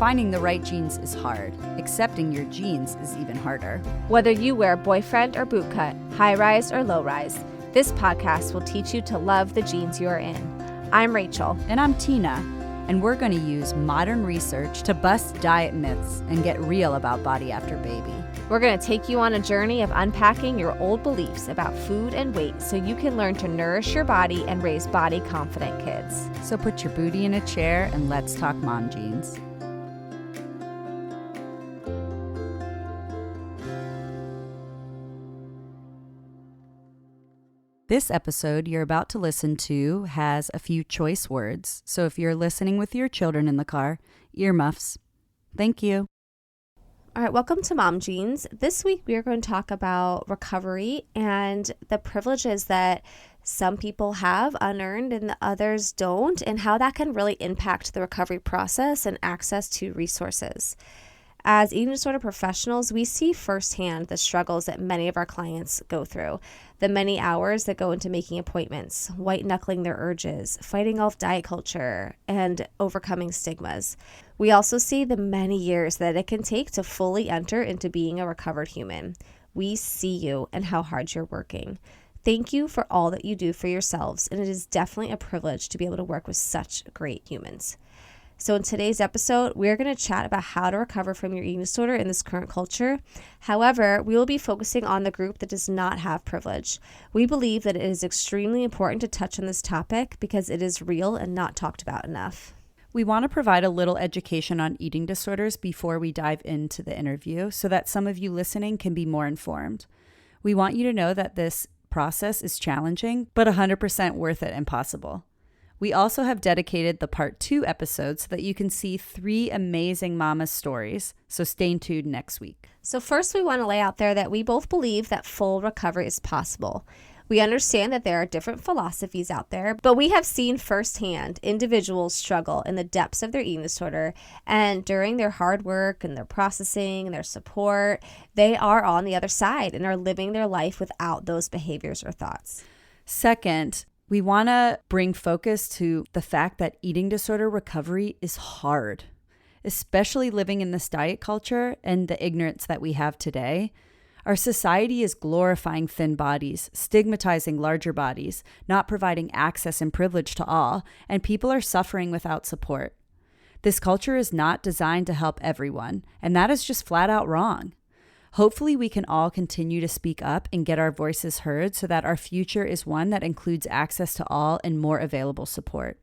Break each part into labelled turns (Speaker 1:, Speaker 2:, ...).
Speaker 1: Finding the right jeans is hard. Accepting your jeans is even harder.
Speaker 2: Whether you wear boyfriend or boot cut, high rise or low rise, this podcast will teach you to love the jeans you are in. I'm Rachel.
Speaker 1: And I'm Tina. And we're going to use modern research to bust diet myths and get real about body after baby.
Speaker 2: We're going to take you on a journey of unpacking your old beliefs about food and weight so you can learn to nourish your body and raise body-confident kids.
Speaker 1: So put your booty in a chair and let's talk mom jeans. This episode you're about to listen to has a few choice words, so if you're listening with your children in the car, earmuffs. Thank you.
Speaker 2: All right, welcome to Mom Jeans. This week we are going to talk about recovery and the privileges that some people have unearned and the others don't, and how that can really impact the recovery process and access to resources. As eating disorder professionals, we see firsthand the struggles that many of our clients go through, the many hours that go into making appointments, white-knuckling their urges, fighting off diet culture, and overcoming stigmas. We also see the many years that it can take to fully enter into being a recovered human. We see you and how hard you're working. Thank you for all that you do for yourselves, and it is definitely a privilege to be able to work with such great humans. So in today's episode, we're going to chat about how to recover from your eating disorder in this current culture. However, we will be focusing on the group that does not have privilege. We believe that it is extremely important to touch on this topic because it is real and not talked about enough.
Speaker 1: We want to provide a little education on eating disorders before we dive into the interview so that some of you listening can be more informed. We want you to know that this process is challenging, but 100% worth it and possible. We also have dedicated the part 2 episode so that you can see 3 amazing mama stories. So stay tuned next week.
Speaker 2: So first, we want to lay out there that we both believe that full recovery is possible. We understand that there are different philosophies out there, but we have seen firsthand individuals struggle in the depths of their eating disorder, and during their hard work and their processing and their support, they are on the other side and are living their life without those behaviors or thoughts.
Speaker 1: Second, we want to bring focus to the fact that eating disorder recovery is hard, especially living in this diet culture and the ignorance that we have today. Our society is glorifying thin bodies, stigmatizing larger bodies, not providing access and privilege to all, and people are suffering without support. This culture is not designed to help everyone, and that is just flat out wrong. Hopefully, we can all continue to speak up and get our voices heard so that our future is one that includes access to all and more available support.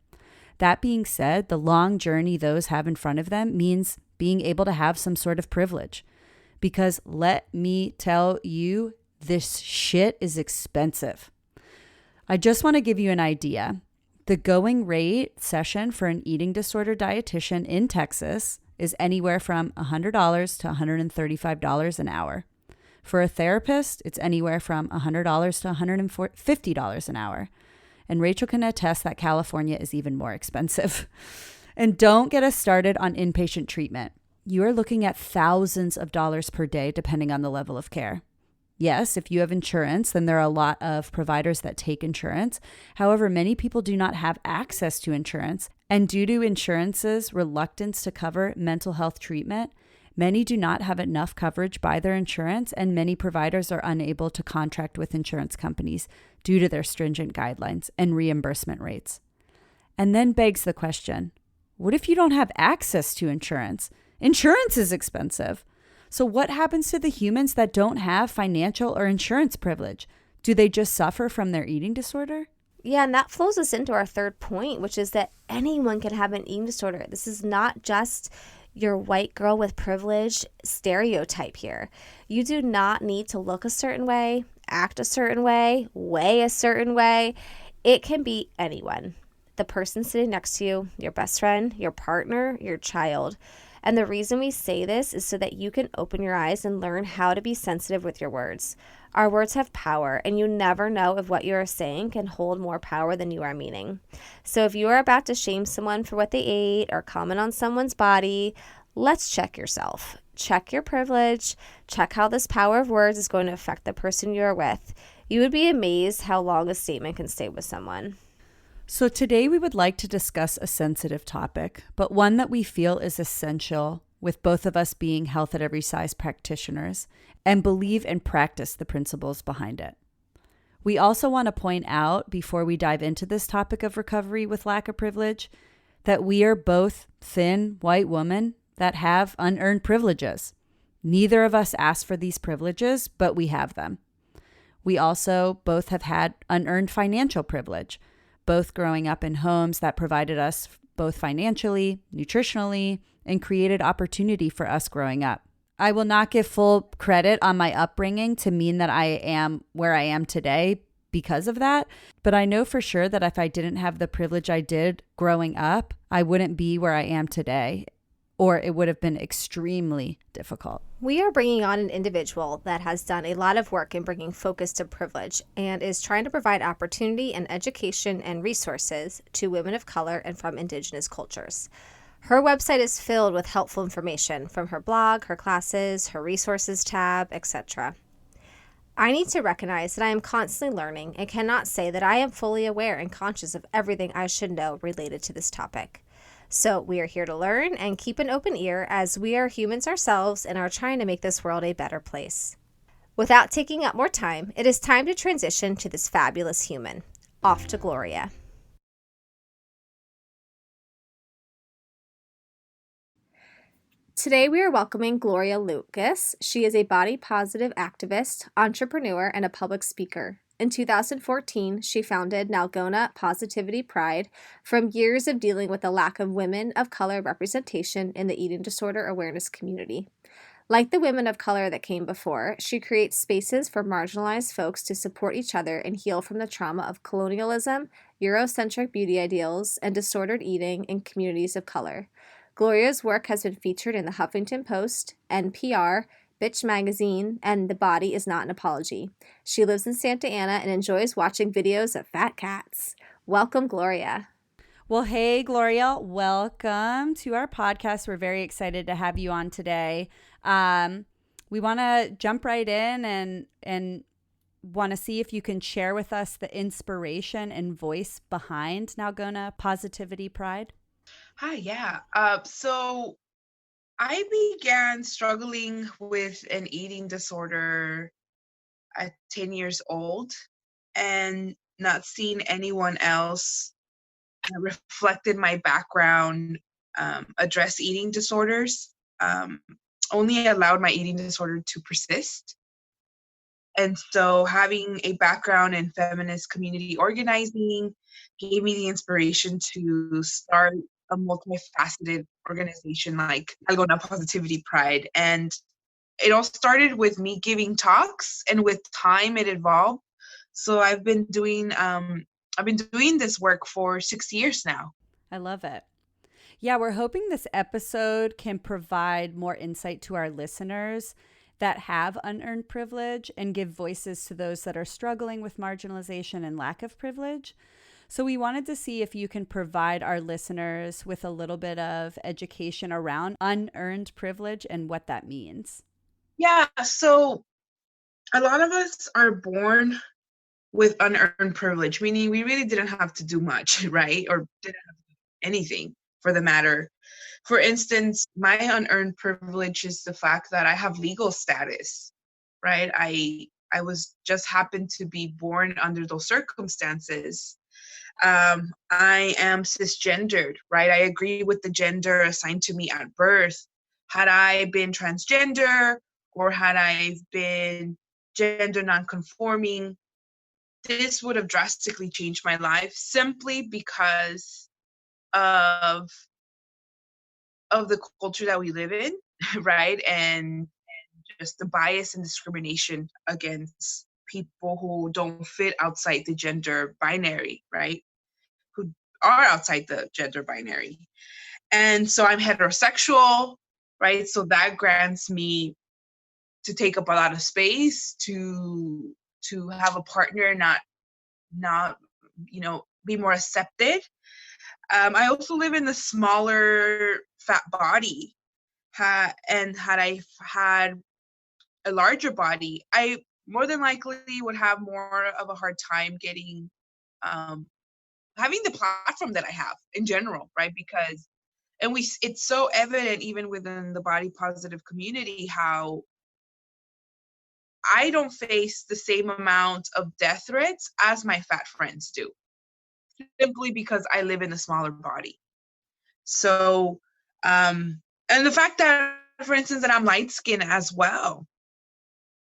Speaker 1: That being said, the long journey those have in front of them means being able to have some sort of privilege. Because let me tell you, this shit is expensive. I just want to give you an idea. The going rate session for an eating disorder dietitian in Texas is anywhere from $100 to $135 an hour. For a therapist, it's anywhere from $100 to $150 an hour. And Rachel can attest that California is even more expensive. And don't get us started on inpatient treatment. You are looking at thousands of dollars per day, depending on the level of care. Yes, if you have insurance, then there are a lot of providers that take insurance. However, many people do not have access to insurance. And due to insurance's reluctance to cover mental health treatment, many do not have enough coverage by their insurance, and many providers are unable to contract with insurance companies due to their stringent guidelines and reimbursement rates. And then begs the question, what if you don't have access to insurance? Insurance is expensive. So what happens to the humans that don't have financial or insurance privilege? Do they just suffer from their eating disorder?
Speaker 2: Yeah, and that flows us into our third point, which is that anyone can have an eating disorder. This is not just your white girl with privilege stereotype here. You do not need to look a certain way, act a certain way, weigh a certain way. It can be anyone. The person sitting next to you, your best friend, your partner, your child. And the reason we say this is so that you can open your eyes and learn how to be sensitive with your words. Our words have power, and you never know if what you are saying can hold more power than you are meaning. So if you are about to shame someone for what they ate or comment on someone's body, let's check yourself. Check your privilege. Check how this power of words is going to affect the person you are with. You would be amazed how long a statement can stay with someone.
Speaker 1: So, today we would like to discuss a sensitive topic, but one that we feel is essential, with both of us being health at every size practitioners and believe and practice the principles behind it. We also want to point out, before we dive into this topic of recovery with lack of privilege, that we are both thin white women that have unearned privileges. Neither of us asked for these privileges, but we have them. We also both have had unearned financial privilege, both growing up in homes that provided us both financially, nutritionally, and created opportunity for us growing up. I will not give full credit on my upbringing to mean that I am where I am today because of that, but I know for sure that if I didn't have the privilege I did growing up, I wouldn't be where I am today, or it would have been extremely difficult.
Speaker 2: We are bringing on an individual that has done a lot of work in bringing focus to privilege and is trying to provide opportunity and education and resources to women of color and from Indigenous cultures. Her website is filled with helpful information from her blog, her classes, her resources tab, etc. I need to recognize that I am constantly learning and cannot say that I am fully aware and conscious of everything I should know related to this topic. So we are here to learn and keep an open ear as we are humans ourselves and are trying to make this world a better place. Without taking up more time, it is time to transition to this fabulous human. Off to Gloria. Today we are welcoming Gloria Lucas. She is a body positive activist, entrepreneur, and a public speaker. In 2014, she founded Nalgona Positivity Pride from years of dealing with the lack of women of color representation in the eating disorder awareness community. Like the women of color that came before, she creates spaces for marginalized folks to support each other and heal from the trauma of colonialism, Eurocentric beauty ideals, and disordered eating in communities of color. Gloria's work has been featured in the Huffington Post, NPR, Bitch Magazine, and The Body Is Not an Apology. She lives in Santa Ana and enjoys watching videos of fat cats. Welcome, Gloria.
Speaker 1: Well, hey, Gloria, welcome to our podcast. We're very excited to have you on today. We want to jump right in and want to see if you can share with us the inspiration and voice behind Nalgona Positivity Pride.
Speaker 3: Hi, yeah. So I began struggling with an eating disorder at 10 years old and not seeing anyone else that reflected my background address eating disorders only allowed my eating disorder to persist. And so having a background in feminist community organizing gave me the inspiration to start a multifaceted organization like Nalgona Positivity Pride. And it all started with me giving talks, and with time it evolved. So I've been doing this work for 6 years now.
Speaker 1: I love it. Yeah, we're hoping this episode can provide more insight to our listeners that have unearned privilege and give voices to those that are struggling with marginalization and lack of privilege. So we wanted to see if you can provide our listeners with a little bit of education around unearned privilege and what that means.
Speaker 3: Yeah, so a lot of us are born with unearned privilege, meaning we really didn't have to do much, right? Or didn't have to do anything for the matter. For instance, my unearned privilege is the fact that I have legal status, right? I was just happened to be born under those circumstances. I am cisgendered, right? I agree with the gender assigned to me at birth. Had I been transgender or had I been gender nonconforming, this would have drastically changed my life simply because of the culture that we live in, right? And just the bias and discrimination against people who don't fit outside the gender binary, right? Who are outside the gender binary. And so I'm heterosexual, right? So that grants me to take up a lot of space, to have a partner not be more accepted. I also live in a smaller fat body. And had I had a larger body, I more than likely would have more of a hard time getting having the platform that I have in general, right? Because it's so evident even within the body positive community how I don't face the same amount of death threats as my fat friends do, simply because I live in a smaller body. So, and the fact that, for instance, that I'm light skinned as well,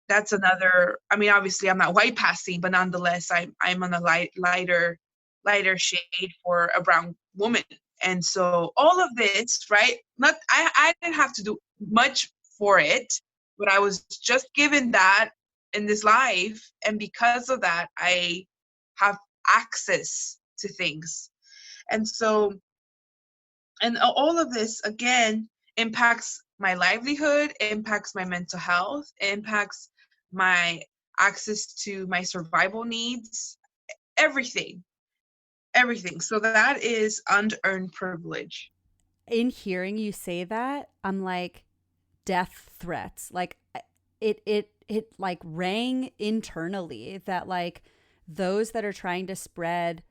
Speaker 3: that's another. I mean, obviously, I'm not white passing, but nonetheless, I'm on a lighter shade for a brown woman. And so all of this, right? Not I didn't have to do much for it, but I was just given that in this life, and because of that, I have access to things. And so, and all of this again impacts my livelihood, impacts my mental health, impacts my access to my survival needs, everything, everything. So that is unearned privilege.
Speaker 1: In hearing you say that, I'm like, death threats. Like it like rang internally that like those that are trying to spread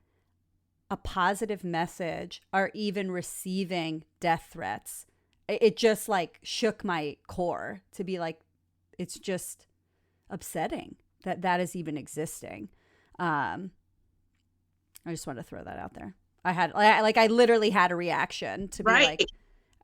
Speaker 1: a positive message are even receiving death threats. It just like shook my core to be like, it's just upsetting that that is even existing. Um, I just want to throw that out there. I literally had a reaction to be
Speaker 3: Right.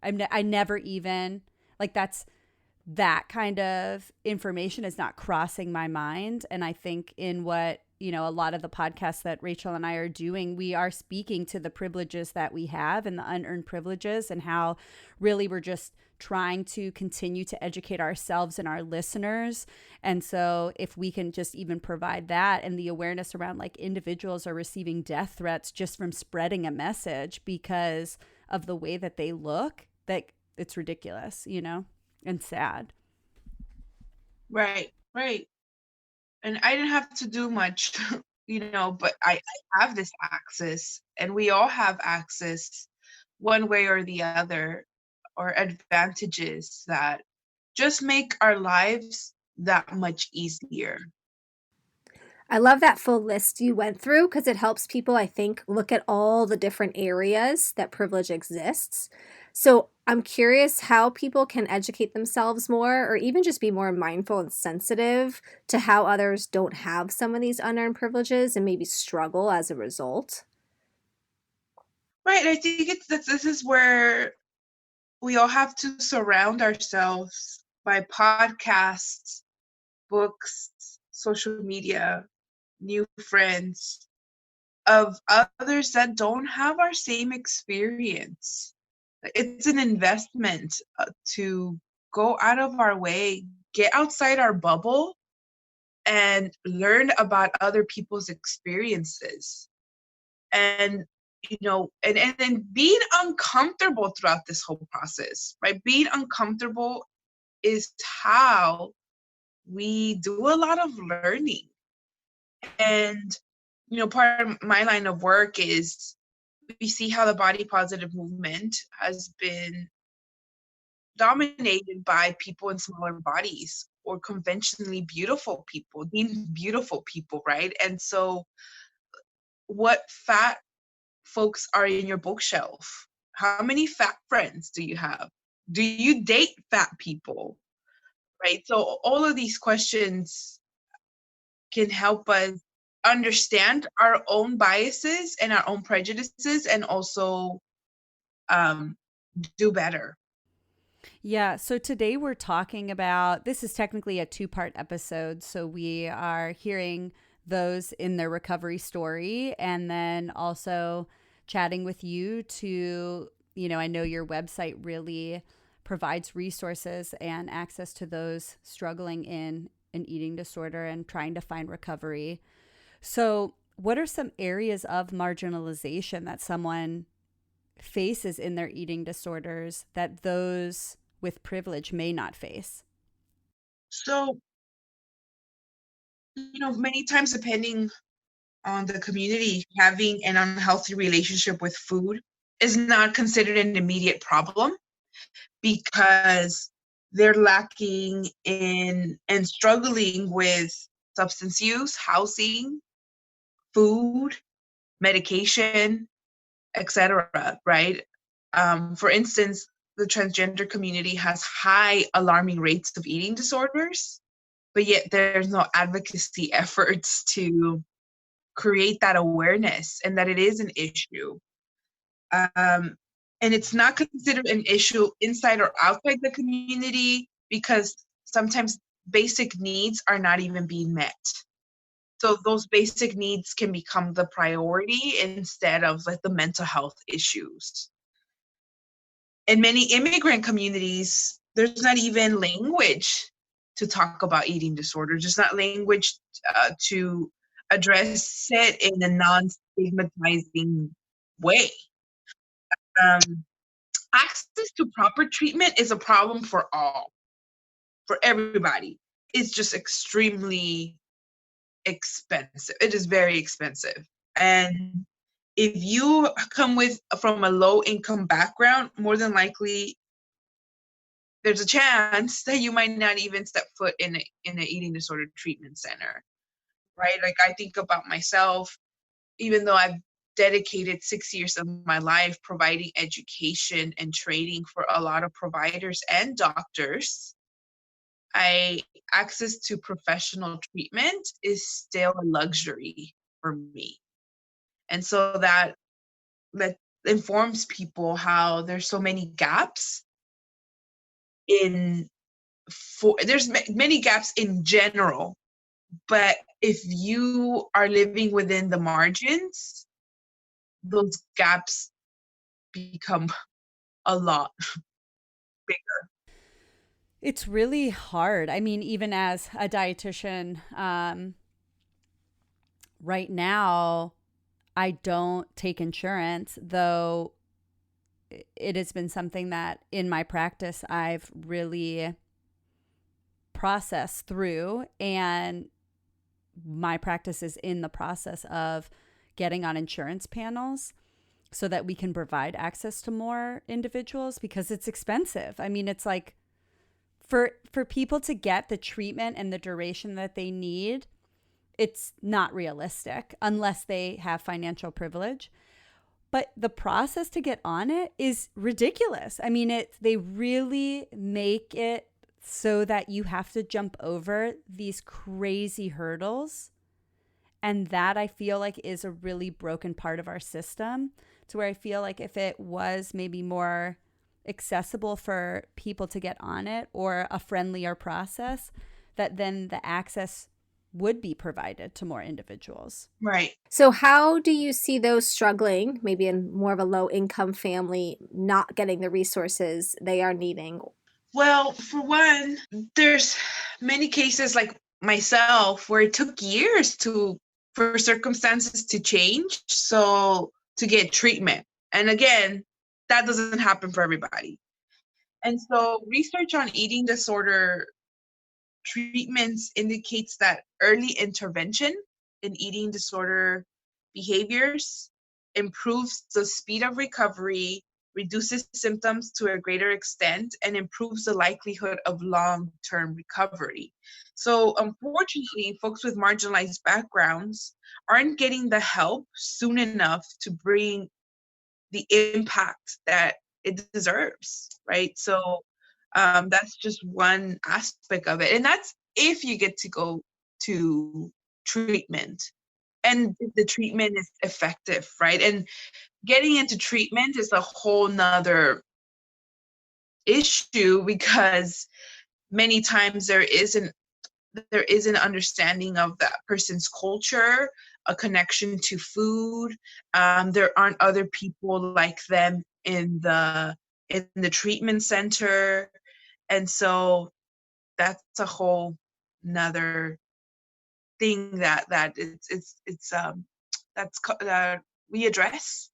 Speaker 1: like, I never even like that kind of information is not crossing my mind. And I think in what, you know, a lot of the podcasts that Rachel and I are doing, we are speaking to the privileges that we have and the unearned privileges, and how really we're just trying to continue to educate ourselves and our listeners. And so if we can just even provide that and the awareness around like individuals are receiving death threats just from spreading a message because of the way that they look, that it's ridiculous, you know, and sad.
Speaker 3: Right. Right. And I didn't have to do much, but I have this access, and we all have access one way or the other, or advantages that just make our lives that much easier.
Speaker 2: I love that full list you went through because it helps people, I think, look at all the different areas that privilege exists. So I'm curious how people can educate themselves more or even just be more mindful and sensitive to how others don't have some of these unearned privileges and maybe struggle as a result.
Speaker 3: Right. I think this is where we all have to surround ourselves by podcasts, books, social media, new friends, of others that don't have our same experience. It's an investment to go out of our way, get outside our bubble, and learn about other people's experiences. And and being uncomfortable throughout this whole process, right? Being uncomfortable is how we do a lot of learning. And part of my line of work is we see how the body positive movement has been dominated by people in smaller bodies, or conventionally beautiful people, deemed beautiful people, right? And so what fat folks are in your bookshelf? How many fat friends do you have? Do you date fat people? Right? So all of these questions can help us understand our own biases and our own prejudices, and also um, do better.
Speaker 1: Yeah, so today we're talking about, this is technically a two-part episode. So we are hearing those in their recovery story, and then also chatting with you to, I know your website really provides resources and access to those struggling in an eating disorder and trying to find recovery. So, what are some areas of marginalization that someone faces in their eating disorders that those with privilege may not face?
Speaker 3: So, many times, depending on the community, having an unhealthy relationship with food is not considered an immediate problem, because they're lacking in and struggling with substance use, housing, food, medication, etc., right? For instance, the transgender community has high alarming rates of eating disorders, but yet there's no advocacy efforts to create that awareness and that it is an issue. And it's not considered an issue inside or outside the community because sometimes basic needs are not even being met. So those basic needs can become the priority instead of like the mental health issues. In many immigrant communities, there's not even language to talk about eating disorders. There's not language to address it in a non-stigmatizing way. Access to proper treatment is a problem for everybody. It's just extremely expensive. It is very expensive. And if you come from a low income background, more than likely there's a chance that you might not even step foot in an eating disorder treatment center, right? Like I think about myself, even though I've dedicated 6 years of my life providing education and training for a lot of providers and doctors, access to professional treatment is still a luxury for me. And so that informs people how there's so many gaps there's many gaps in general, but if you are living within the margins, those gaps become a lot bigger.
Speaker 1: It's really hard. I mean, even as a dietitian, right now, I don't take insurance, though it has been something that in my practice I've really processed through. And my practice is in the process of getting on insurance panels so that we can provide access to more individuals because it's expensive. I mean, it's like for people to get the treatment and the duration that they need, it's not realistic unless they have financial privilege. But the process to get on it is ridiculous. I mean, they really make it so that you have to jump over these crazy hurdles. And that I feel like is a really broken part of our system, to where I feel like if it was maybe more accessible for people to get on it, or a friendlier process, that then the access would be provided to more individuals.
Speaker 3: Right.
Speaker 2: So how do you see those struggling, maybe in more of a low income family, not getting the resources they are needing?
Speaker 3: Well, for one, there's many cases like myself where it took years for circumstances to change, so to get treatment. And again, that doesn't happen for everybody. And so research on eating disorder treatments indicates that early intervention in eating disorder behaviors improves the speed of recovery, reduces symptoms to a greater extent, and improves the likelihood of long-term recovery. So unfortunately, folks with marginalized backgrounds aren't getting the help soon enough to bring the impact that it deserves, right? So that's just one aspect of it. And that's if you get to go to treatment and if the treatment is effective, right? And getting into treatment is a whole nother issue because many times there is an understanding of that person's culture, a connection to food. There aren't other people like them in the treatment center, and so that's a whole another thing that that we address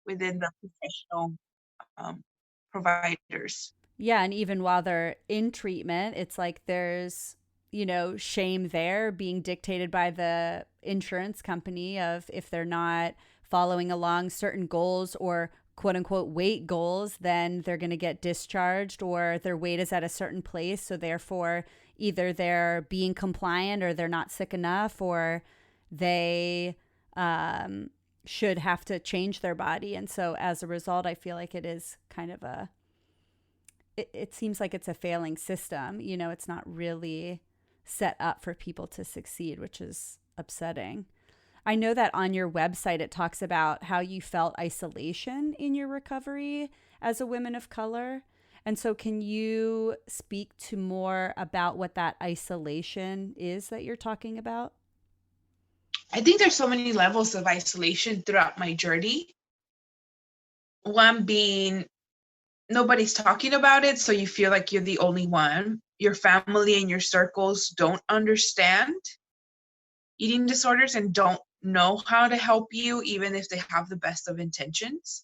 Speaker 3: within the professional um, providers.
Speaker 1: Yeah, and even while they're in treatment, it's like there's, shame there being dictated by the insurance company of if they're not following along certain goals or quote unquote weight goals, then they're going to get discharged, or their weight is at a certain place. So therefore, either they're being compliant or they're not sick enough, or they should have to change their body. And so as a result, I feel like it is kind of it seems like it's a failing system. You know, it's not really set up for people to succeed, which is upsetting. I know that on your website, it talks about how you felt isolation in your recovery as a woman of color. And so can you speak to more about what that isolation is that you're talking about?
Speaker 3: I think there's so many levels of isolation throughout my journey. One being nobody's talking about it, so you feel like you're the only one. Your family and your circles don't understand eating disorders and don't know how to help you, even if they have the best of intentions.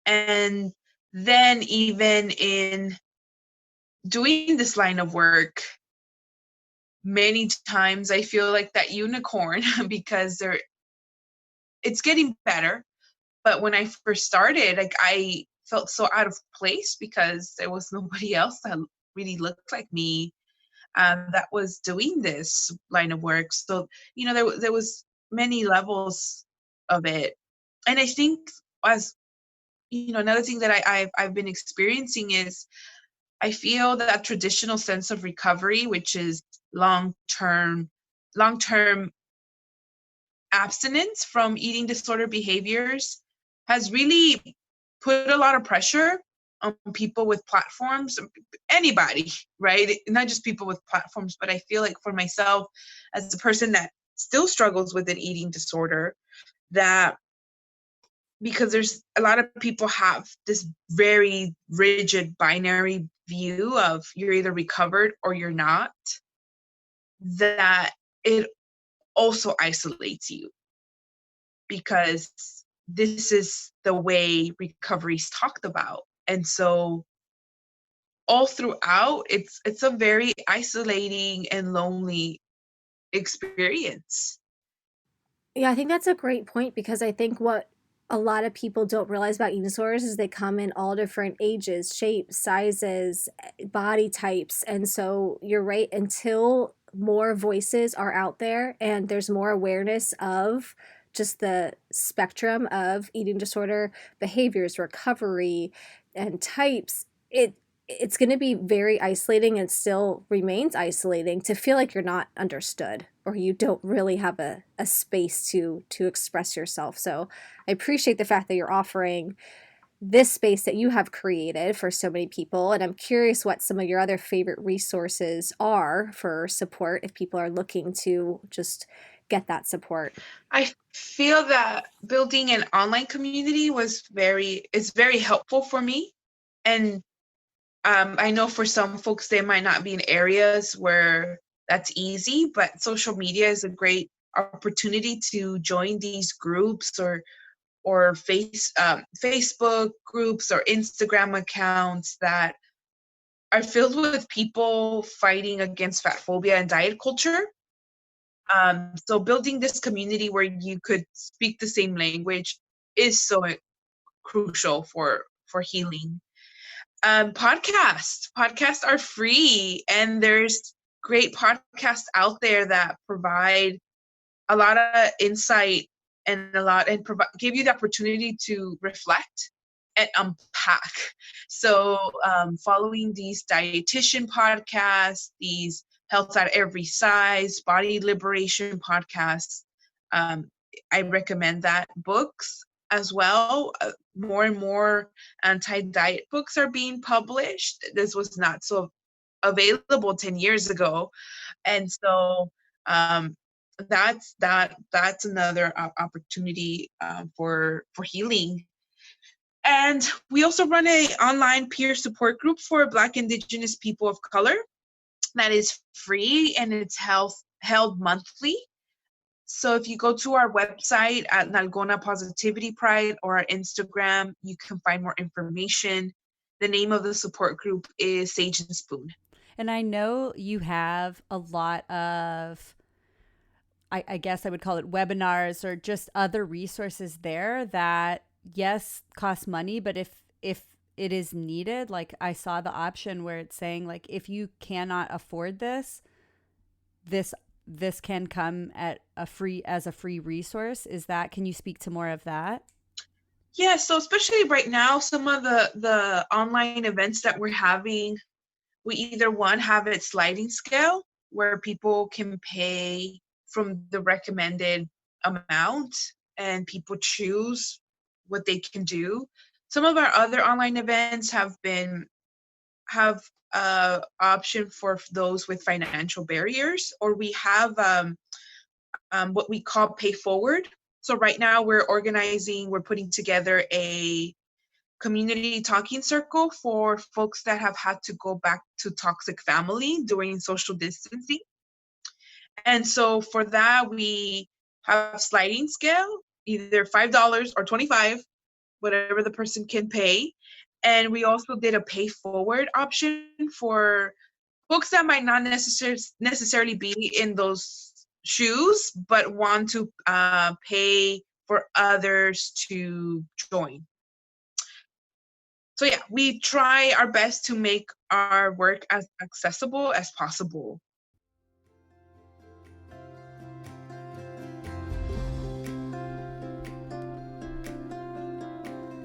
Speaker 3: And then, even in doing this line of work, many times I feel like that unicorn because it's getting better. But when I first started, like I felt so out of place because there was nobody else that really looked like me that was doing this line of work. So, you know, there was many levels of it. And I think, as you know, another thing that I've been experiencing is I feel that traditional sense of recovery, which is long term abstinence from eating disorder behaviors, has really put a lot of pressure on people with platforms, anybody, right? Not just people with platforms, but I feel like for myself, as a person that still struggles with an eating disorder, that because there's a lot of people have this very rigid binary view of you're either recovered or you're not, that it also isolates you because this is the way recovery is talked about. And so all throughout, it's a very isolating and lonely experience.
Speaker 2: Yeah, I think that's a great point because I think what a lot of people don't realize about eating disorders is they come in all different ages, shapes, sizes, body types. And so you're right, until more voices are out there and there's more awareness of just the spectrum of eating disorder behaviors, recovery, and types, it's going to be very isolating and still remains isolating to feel like you're not understood or you don't really have a space to express yourself. So I appreciate the fact that you're offering this space that you have created for so many people. And I'm curious what some of your other favorite resources are for support if people are looking to just get that support.
Speaker 3: I feel that building an online community is very helpful for me. And I know for some folks, they might not be in areas where that's easy, but social media is a great opportunity to join these groups or Facebook groups or Instagram accounts that are filled with people fighting against fat phobia and diet culture. So building this community where you could speak the same language is so crucial for healing. Podcasts are free, and there's great podcasts out there that provide a lot of insight and give you the opportunity to reflect and unpack. So following these dietitian podcasts, these health at every size, body liberation podcasts, um, I recommend that. Books as well. More and more anti-diet books are being published. This was not so available 10 years ago. And so um, that's another opportunity for healing. And we also run a online peer support group for Black Indigenous people of color that is free, and it's held monthly. So if you go to our website at Nalgona Positivity Pride or our Instagram, you can find more information. The name of the support group is Sage and Spoon.
Speaker 1: And I know you have a lot of, I guess I would call it webinars or just other resources there that, yes, cost money, but if it is needed, like I saw the option where it's saying like if you cannot afford this this can come at as a free resource. Can you speak to more of that?
Speaker 3: Yeah, so especially right now, some of the online events that we're having, we either one have it sliding scale where people can pay from the recommended amount and people choose what they can do. Some of our other online events have option for those with financial barriers, or we have what we call pay forward. So right now we're putting together a community talking circle for folks that have had to go back to toxic family during social distancing. And so for that, we have sliding scale, either $5 or 25, whatever the person can pay. And we also did a pay forward option for folks that might not necessarily be in those shoes, but want to pay for others to join. So yeah, we try our best to make our work as accessible as possible.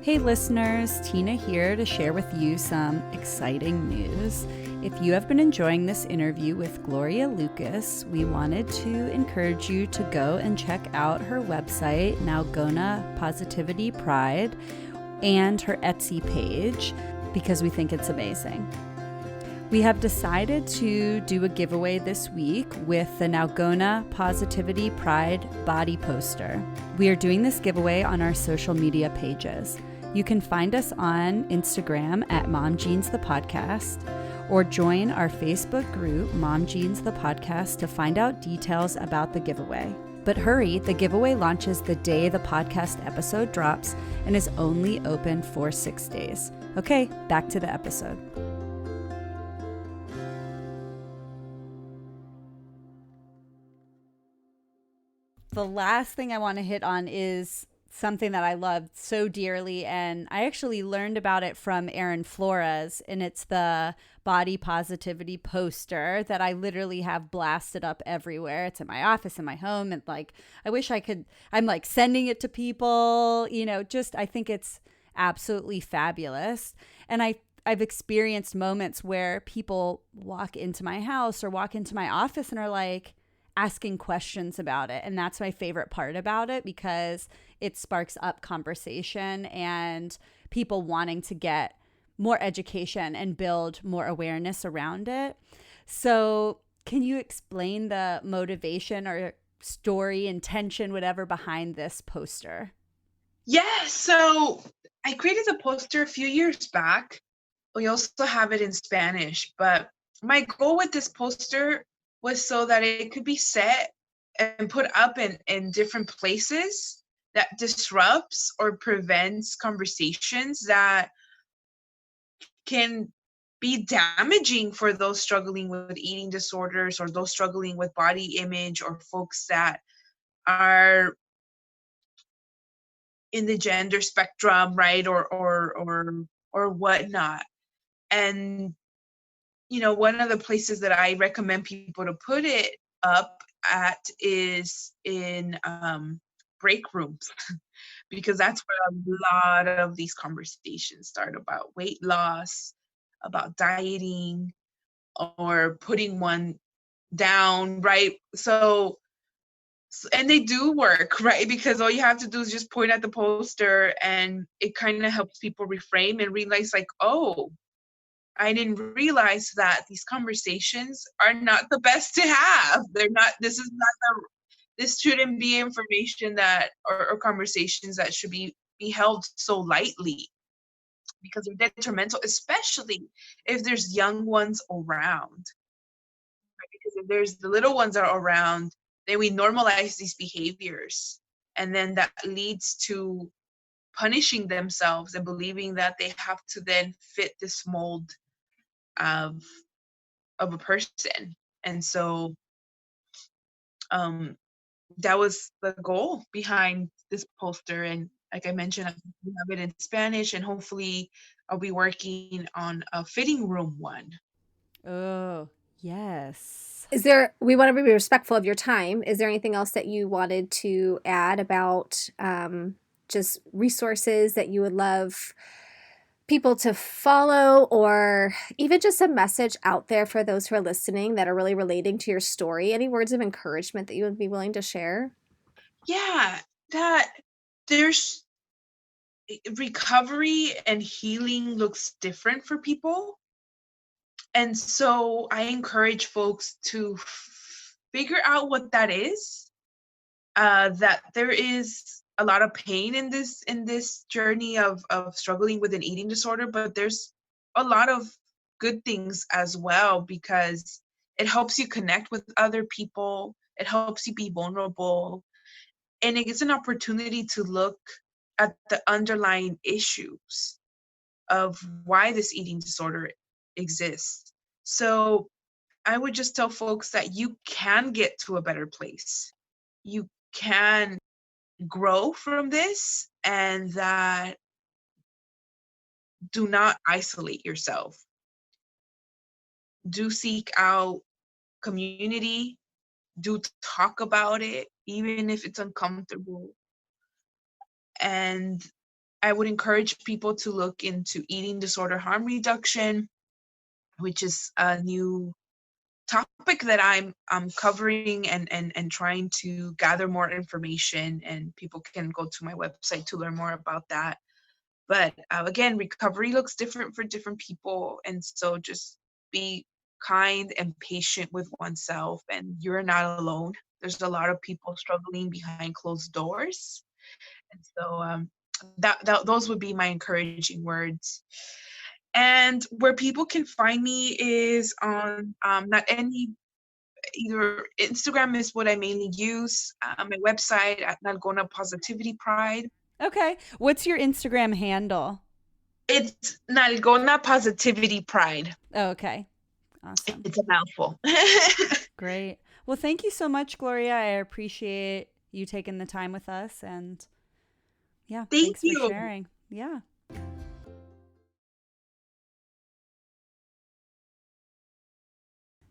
Speaker 1: Hey listeners, Tina here to share with you some exciting news. If you have been enjoying this interview with Gloria Lucas, we wanted to encourage you to go and check out her website, Nalgona Positivity Pride, and her Etsy page, because we think it's amazing. We have decided to do a giveaway this week with the Nalgona Positivity Pride body poster. We are doing this giveaway on our social media pages. You can find us on Instagram at Mom Jeans the Podcast, or join our Facebook group, Mom Jeans the Podcast, to find out details about the giveaway. But hurry, the giveaway launches the day the podcast episode drops and is only open for 6 days. Okay, back to the episode. The last thing I want to hit on is something that I loved so dearly, and I actually learned about it from Erin Flores, and it's the body positivity poster that I literally have blasted up everywhere. It's in my office, in my home, and like I wish I could, I'm like sending it to people, I think it's absolutely fabulous. And I've experienced moments where people walk into my house or walk into my office and are like asking questions about it. And that's my favorite part about it, because it sparks up conversation and people wanting to get more education and build more awareness around it. So can you explain the motivation or story, intention, whatever, behind this poster?
Speaker 3: Yeah, so I created a poster a few years back. We also have it in Spanish, but my goal with this poster was so that it could be set and put up in different places that disrupts or prevents conversations that can be damaging for those struggling with eating disorders, or those struggling with body image, or folks that are in the gender spectrum, right, or whatnot. And one of the places that I recommend people to put it up at is in break rooms, because that's where a lot of these conversations start, about weight loss, about dieting, or putting one down, right? So, and they do work, right? Because all you have to do is just point at the poster, and it kind of helps people reframe and realize, like, oh, I didn't realize that these conversations are not the best to have. They're not, this shouldn't be information that, or conversations that should be held so lightly, because they're detrimental, especially if there's young ones around. Right? Because if there's the little ones are around, then we normalize these behaviors. And then that leads to punishing themselves and believing that they have to then fit this mold of a person. And so that was the goal behind this poster. And like I mentioned, we have it in Spanish, and hopefully I'll be working on a fitting room one.
Speaker 1: Oh, Yes.
Speaker 2: We want to be respectful of your time. Is there anything else that you wanted to add about just resources that you would love people to follow, or even just a message out there for those who are listening that are really relating to your story? Any words of encouragement that you would be willing to share?
Speaker 3: Yeah, that there's recovery and healing looks different for people. And so I encourage folks to figure out what that is. That there is a lot of pain in this journey of struggling with an eating disorder, but there's a lot of good things as well, because it helps you connect with other people, it helps you be vulnerable, and it gives an opportunity to look at the underlying issues of why this eating disorder exists. So I would just tell folks that you can get to a better place. You can grow from this, and that do not isolate yourself. Do seek out community. Do talk about it, even if it's uncomfortable. And I would encourage people to look into eating disorder harm reduction, which is a new topic that I'm covering and trying to gather more information, and people can go to my website to learn more about that. But again, recovery looks different for different people, and so just be kind and patient with oneself, and you're not alone. There's a lot of people struggling behind closed doors, and so those would be my encouraging words. And where people can find me is on not any either Instagram is what I mainly use, my website at Nalgona Positivity Pride.
Speaker 1: Okay. What's your Instagram handle?
Speaker 3: It's Nalgona Positivity Pride.
Speaker 1: Oh, okay. Awesome.
Speaker 3: It's a mouthful.
Speaker 1: Great. Well, thank you so much, Gloria. I appreciate you taking the time with us, and yeah,
Speaker 3: Thank
Speaker 1: thanks
Speaker 3: you.
Speaker 1: for sharing. Yeah.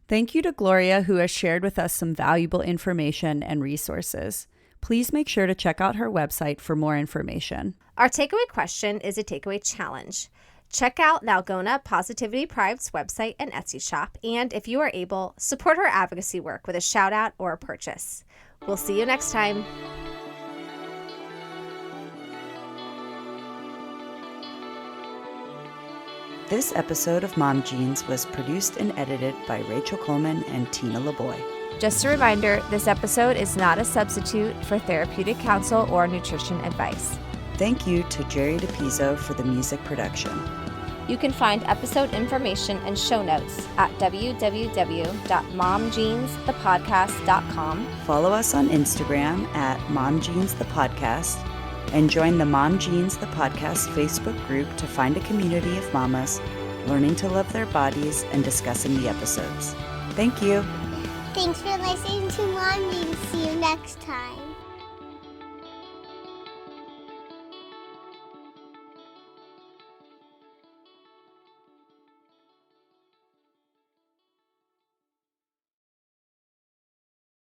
Speaker 1: Thank you to Gloria, who has shared with us some valuable information and resources. Please make sure to check out her website for more information.
Speaker 2: Our takeaway question is a takeaway challenge. Check out Nalgona Positivity Pride's website and Etsy shop, and if you are able, support her advocacy work with a shout out or a purchase. We'll see you next time.
Speaker 1: This episode of Mom Jeans was produced and edited by Rachel Coleman and Tina LeBoy.
Speaker 2: Just a reminder, this episode is not a substitute for therapeutic counsel or nutrition advice.
Speaker 1: Thank you to Jerry DePizzo for the music production.
Speaker 2: You can find episode information and show notes at www.momjeansthepodcast.com.
Speaker 1: Follow us on Instagram at Mom Jeans the Podcast, and join the Mom Jeans the Podcast Facebook group to find a community of mamas learning to love their bodies and discussing the episodes. Thank you.
Speaker 4: Thanks for listening to Mom Jeans. See you next time.